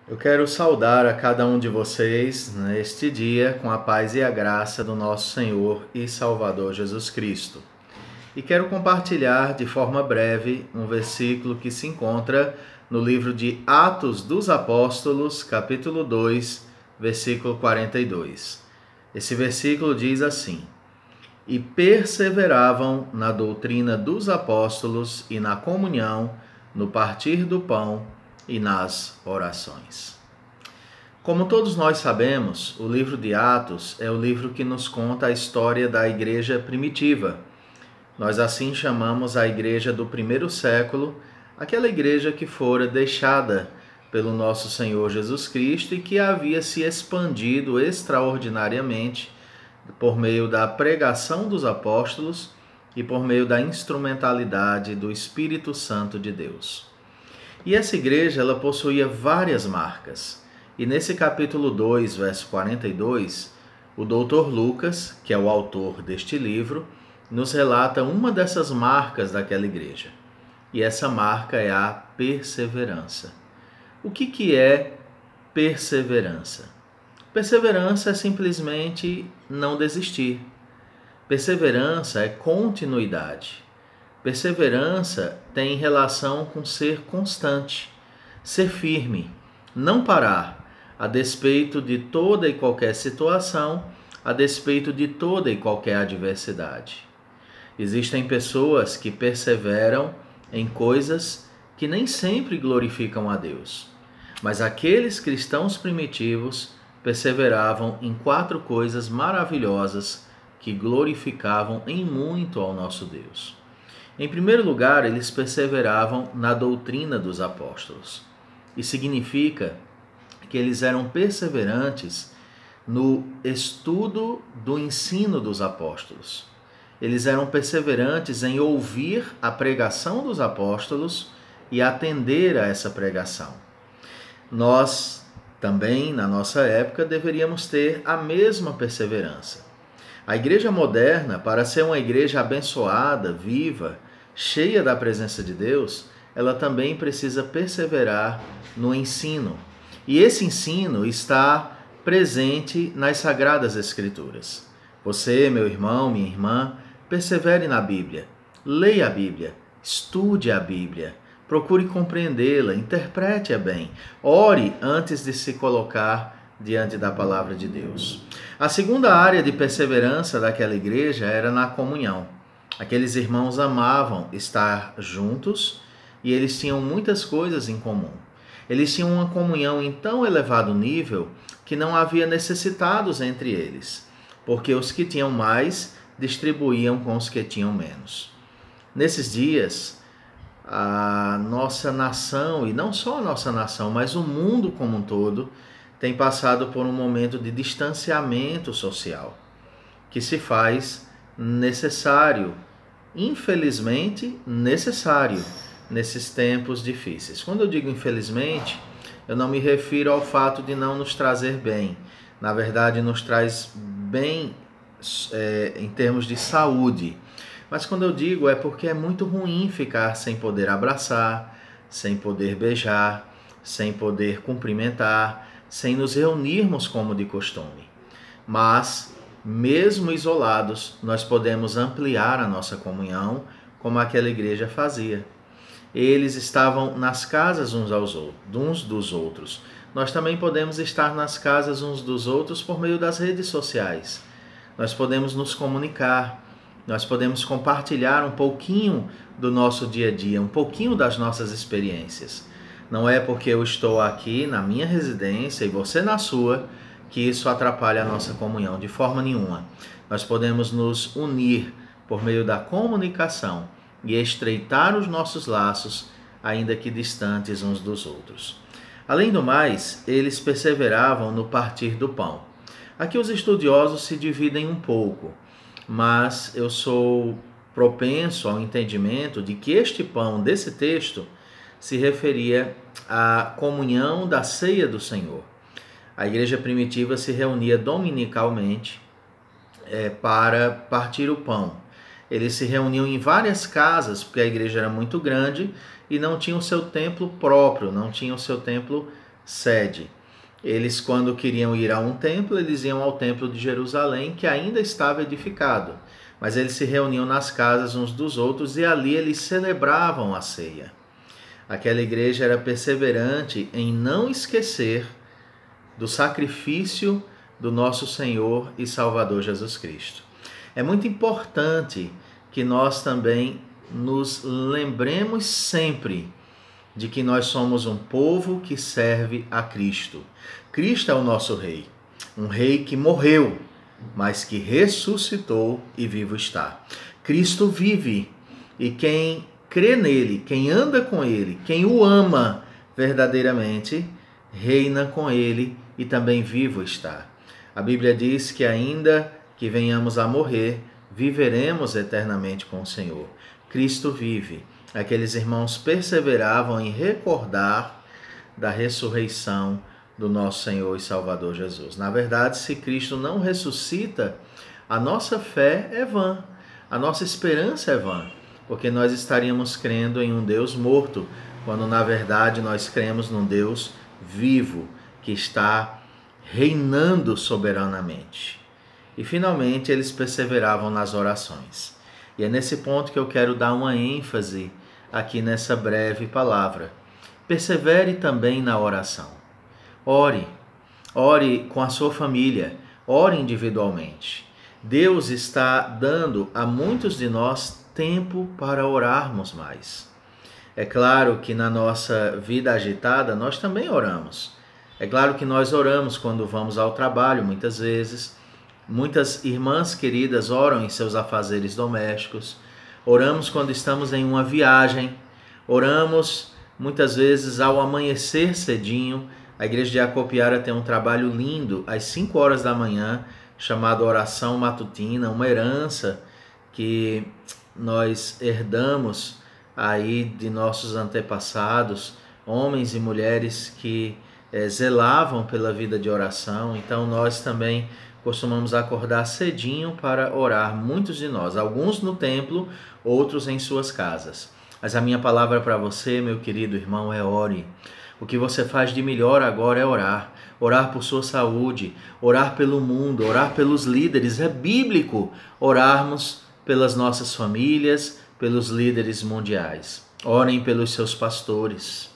Eu quero saudar a cada um de vocês neste dia com a paz e a graça do nosso Senhor e Salvador Jesus Cristo. E quero compartilhar de forma breve um versículo que se encontra no livro de Atos dos Apóstolos, capítulo 2, versículo 42. Esse versículo diz assim: E perseveravam na doutrina dos apóstolos e na comunhão, no partir do pão e nas orações. Como todos nós sabemos, o livro de Atos é o livro que nos conta a história da igreja primitiva. Nós assim chamamos a igreja do primeiro século, aquela igreja que fora deixada pelo nosso Senhor Jesus Cristo e que havia se expandido extraordinariamente por meio da pregação dos apóstolos e por meio da instrumentalidade do Espírito Santo de Deus. E essa igreja, ela possuía várias marcas. E nesse capítulo 2, verso 42, o Dr. Lucas, que é o autor deste livro, nos relata uma dessas marcas daquela igreja. E essa marca é a perseverança. O que é perseverança? Perseverança é simplesmente não desistir. Perseverança é continuidade. Perseverança tem relação com ser constante, ser firme, não parar, a despeito de toda e qualquer situação, a despeito de toda e qualquer adversidade. Existem pessoas que perseveram em coisas que nem sempre glorificam a Deus, mas aqueles cristãos primitivos perseveravam em 4 coisas maravilhosas que glorificavam em muito ao nosso Deus. Em primeiro lugar, eles perseveravam na doutrina dos apóstolos. Isso significa que eles eram perseverantes no estudo do ensino dos apóstolos. Eles eram perseverantes em ouvir a pregação dos apóstolos e atender a essa pregação. Nós também, na nossa época, deveríamos ter a mesma perseverança. A igreja moderna, para ser uma igreja abençoada, viva, cheia da presença de Deus, ela também precisa perseverar no ensino. E esse ensino está presente nas Sagradas Escrituras. Você, meu irmão, minha irmã, persevere na Bíblia. Leia a Bíblia, estude a Bíblia, procure compreendê-la, interprete-a bem. Ore antes de se colocar diante da palavra de Deus. A segunda área de perseverança daquela igreja era na comunhão. Aqueles irmãos amavam estar juntos e eles tinham muitas coisas em comum. Eles tinham uma comunhão em tão elevado nível que não havia necessitados entre eles, porque os que tinham mais distribuíam com os que tinham menos. Nesses dias, a nossa nação, e não só a nossa nação, mas o mundo como um todo, tem passado por um momento de distanciamento social, que se faz necessário, infelizmente necessário, nesses tempos difíceis. Quando eu digo infelizmente, eu não me refiro ao fato de não nos trazer bem. Na verdade, nos traz bem em termos de saúde. Mas quando eu digo é porque é muito ruim ficar sem poder abraçar, sem poder beijar, sem poder cumprimentar, sem nos reunirmos como de costume. Mas, mesmo isolados, nós podemos ampliar a nossa comunhão, como aquela igreja fazia. Eles estavam nas casas uns dos outros. Nós também podemos estar nas casas uns dos outros por meio das redes sociais. Nós podemos nos comunicar, nós podemos compartilhar um pouquinho do nosso dia a dia, um pouquinho das nossas experiências. Não é porque eu estou aqui na minha residência e você na sua que isso atrapalha a nossa comunhão de forma nenhuma. Nós podemos nos unir por meio da comunicação e estreitar os nossos laços, ainda que distantes uns dos outros. Além do mais, eles perseveravam no partir do pão. Aqui os estudiosos se dividem um pouco, mas eu sou propenso ao entendimento de que este pão desse texto se referia à comunhão da ceia do Senhor. A igreja primitiva se reunia dominicalmente para partir o pão. Eles se reuniam em várias casas, porque a igreja era muito grande e não tinha o seu templo próprio, não tinha o seu templo sede. Eles, quando queriam ir a um templo, eles iam ao templo de Jerusalém, que ainda estava edificado. Mas eles se reuniam nas casas uns dos outros e ali eles celebravam a ceia. Aquela igreja era perseverante em não esquecer do sacrifício do nosso Senhor e Salvador Jesus Cristo. É muito importante que nós também nos lembremos sempre de que nós somos um povo que serve a Cristo. Cristo é o nosso Rei, um Rei que morreu, mas que ressuscitou e vivo está. Cristo vive e quem crê nele, quem anda com ele, quem o ama verdadeiramente, reina com ele e também vivo está. A Bíblia diz que ainda que venhamos a morrer, viveremos eternamente com o Senhor. Cristo vive. Aqueles irmãos perseveravam em recordar da ressurreição do nosso Senhor e Salvador Jesus. Na verdade, se Cristo não ressuscita, a nossa fé é vã, a nossa esperança é vã, porque nós estaríamos crendo em um Deus morto, quando na verdade nós cremos num Deus vivo, que está reinando soberanamente. E finalmente eles perseveravam nas orações. E é nesse ponto que eu quero dar uma ênfase aqui nessa breve palavra. Persevere também na oração. Ore com a sua família, ore individualmente. Deus está dando a muitos de nós tempo para orarmos mais. É claro que na nossa vida agitada nós também oramos. É claro que nós oramos quando vamos ao trabalho, muitas vezes. Muitas irmãs queridas oram em seus afazeres domésticos. Oramos quando estamos em uma viagem. Oramos muitas vezes ao amanhecer cedinho. A igreja de Acopiara tem um trabalho lindo às 5 horas da manhã, chamado oração matutina, uma herança que nós herdamos aí de nossos antepassados, homens e mulheres que zelavam pela vida de oração. Então nós também costumamos acordar cedinho para orar, muitos de nós, alguns no templo, outros em suas casas. Mas a minha palavra para você, meu querido irmão, é ore. O que você faz de melhor agora é orar. Orar por sua saúde, orar pelo mundo, orar pelos líderes. É bíblico orarmos pelas nossas famílias, pelos líderes mundiais. Orem pelos seus pastores.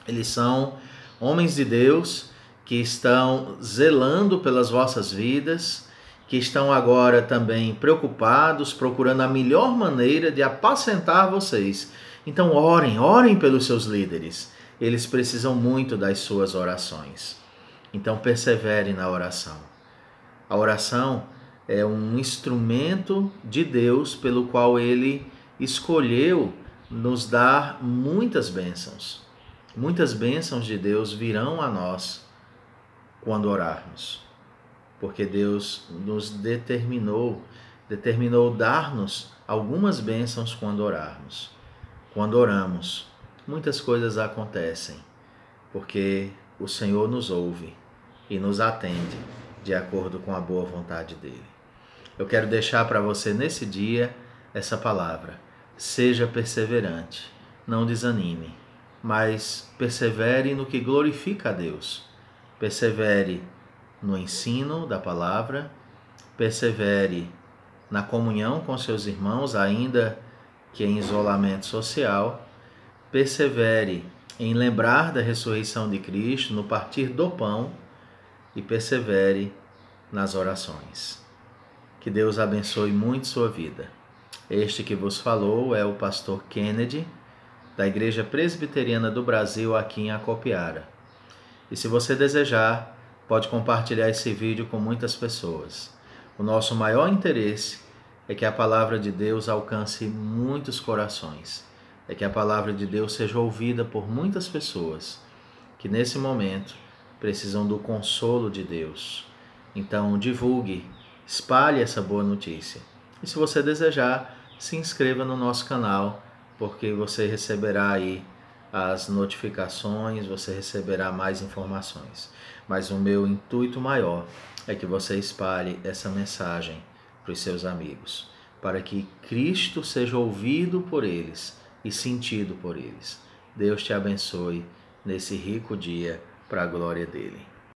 Eles são homens de Deus que estão zelando pelas vossas vidas, que estão agora também preocupados, procurando a melhor maneira de apacentar vocês. Então orem pelos seus líderes. Eles precisam muito das suas orações. Então persevere na oração. A oração é um instrumento de Deus pelo qual Ele escolheu nos dar muitas bênçãos. Muitas bênçãos de Deus virão a nós quando orarmos, porque Deus nos determinou dar-nos algumas bênçãos quando orarmos. Quando oramos, muitas coisas acontecem, porque o Senhor nos ouve e nos atende de acordo com a boa vontade dEle. Eu quero deixar para você nesse dia essa palavra. Seja perseverante, não desanime, mas persevere no que glorifica a Deus. Persevere no ensino da palavra, persevere na comunhão com seus irmãos, ainda que em isolamento social, persevere em lembrar da ressurreição de Cristo, no partir do pão, e persevere nas orações. Que Deus abençoe muito sua vida. Este que vos falou é o pastor Kennedy, da Igreja Presbiteriana do Brasil, aqui em Acopiara. E se você desejar, pode compartilhar esse vídeo com muitas pessoas. O nosso maior interesse é que a palavra de Deus alcance muitos corações, é que a palavra de Deus seja ouvida por muitas pessoas que nesse momento precisam do consolo de Deus. Então divulgue, espalhe essa boa notícia. E se você desejar, se inscreva no nosso canal, porque você receberá aí as notificações, você receberá mais informações. Mas o meu intuito maior é que você espalhe essa mensagem para os seus amigos, para que Cristo seja ouvido por eles e sentido por eles. Deus te abençoe nesse rico dia. para a glória dele.